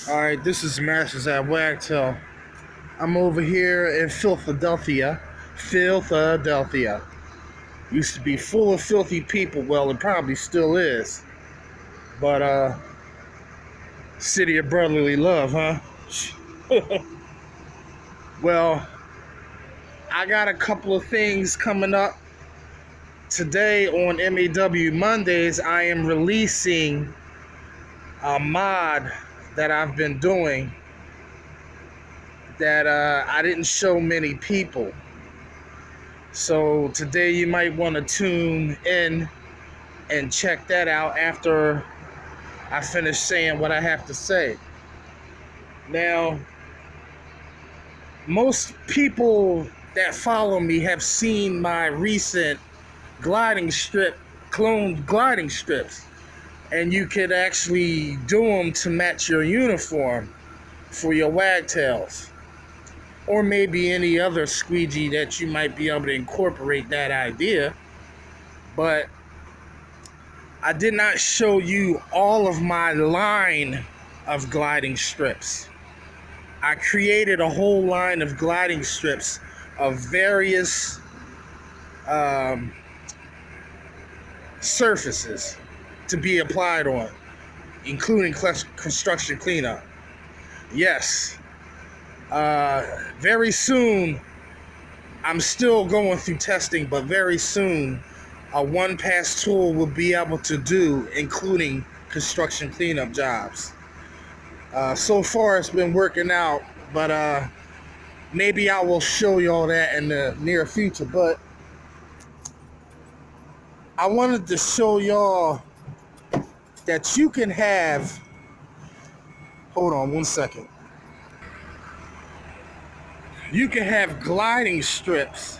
Alright, this is Masters at Wagtail. I'm over here in Philadelphia. Philadelphia. Used to be full of filthy people. Well, it probably still is. But, city of brotherly love, huh? Well, I got a couple of things coming up. Today on M.A.W. Mondays, I am releasing a mod that I've been doing that I didn't show many people. So today you might want to tune in and check that out after I finish saying what I have to say. Now, most people that follow me have seen my recent cloned gliding strips, and you could actually do them to match your uniform for your wagtails, or maybe any other squeegee that you might be able to incorporate that idea. But I did not show you all of my line of gliding strips. I created a whole line of gliding strips of various surfaces to be applied on, including construction cleanup. Yes, very soon, I'm still going through testing, but very soon, a one-pass tool will be able to do, including construction cleanup jobs. So far, it's been working out, but maybe I will show y'all that in the near future. But I wanted to show y'all that you can have, hold on one second. You can have gliding strips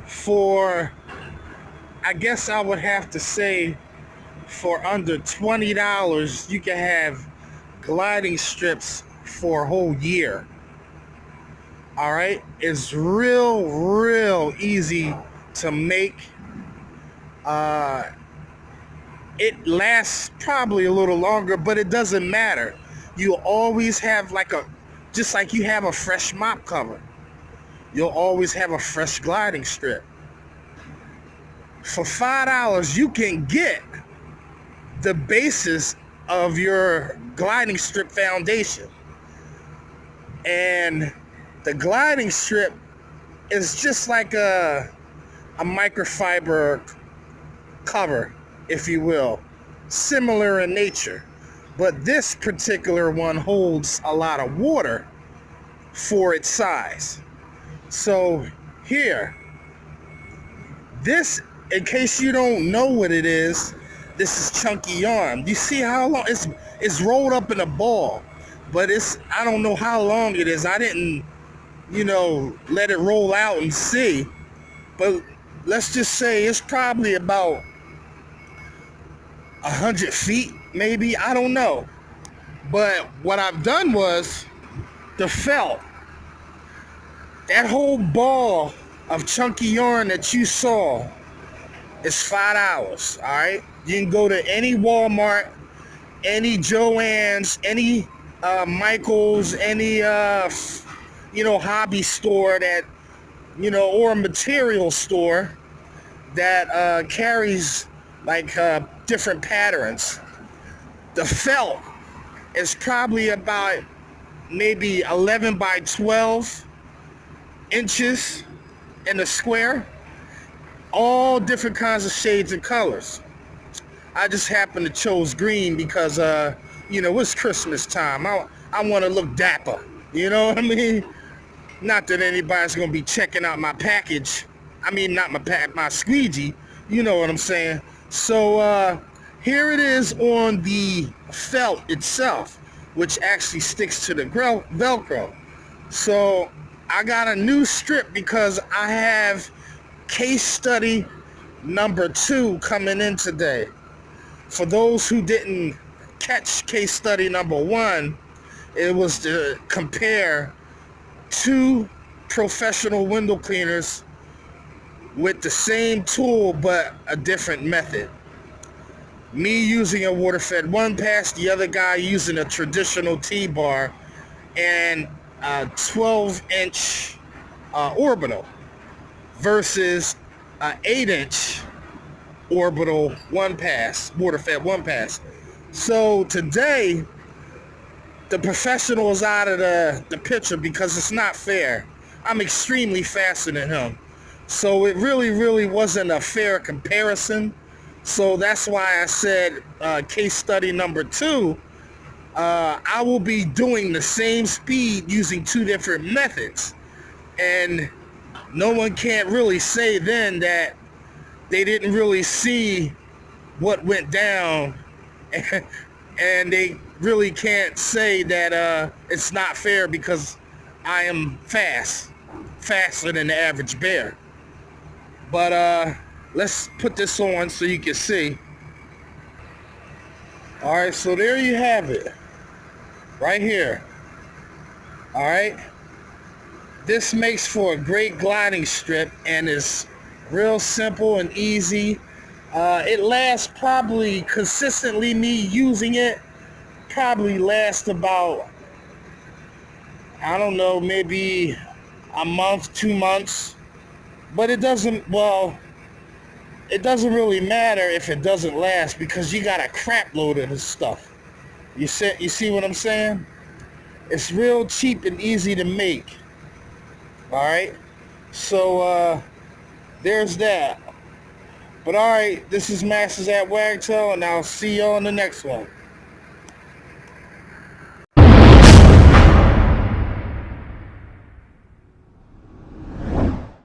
for, I guess I would have to say, for under $20, you can have gliding strips for a whole year. All right, it's real easy to make. It lasts probably a little longer, but it doesn't matter. You always have just like you have a fresh mop cover, you'll always have a fresh gliding strip. For $5, you can get the basis of your gliding strip foundation. And the gliding strip is just like a microfiber cover, if you will, similar in nature. But this particular one holds a lot of water for its size. So here, this, in case you don't know what it is, this is chunky yarn. You see how long it's rolled up in a ball, but I don't know how long it is. I didn't, let it roll out and see. But let's just say it's probably about 100 feet, maybe. I don't know. But what I've done was the felt. That whole ball of chunky yarn that you saw is $5, all right? You can go to any Walmart, any Joann's, any Michael's, any hobby store that, or a material store that carries different patterns. The felt is probably about maybe 11 by 12 inches in a square, all different kinds of shades and colors. I just happen to chose green because it's Christmas time. I want to look dapper, you know what I mean? Not that anybody's gonna be checking out my package. I mean, not my squeegee, you know what I'm saying? So here it is on the felt itself, which actually sticks to the Velcro. So I got a new strip because I have case study number 2 coming in today. For those who didn't catch case study number 1, it was to compare 2 professional window cleaners with the same tool but a different method. Me using a water-fed one pass, the other guy using a traditional T-bar, and a 12-inch orbital versus an 8-inch orbital one pass, water-fed one pass. So today, the professional is out of the picture because it's not fair. I'm extremely faster than him. So it really wasn't a fair comparison. So that's why I said case study number 2, I will be doing the same speed using 2 different methods. And no one can't really say then that they didn't really see what went down. And they really can't say that it's not fair because I am faster than the average bear. But let's put this on so you can see. All right, so there you have it, right here. All right, this makes for a great gliding strip and is real simple and easy. It lasts probably consistently, me using it, probably lasts about, I don't know, maybe a month, 2 months. But it doesn't really matter if it doesn't last because you got a crap load of this stuff. You see what I'm saying? It's real cheap and easy to make. All right? So there's that. But all right, this is Masters at Wagtail, and I'll see you on the next one.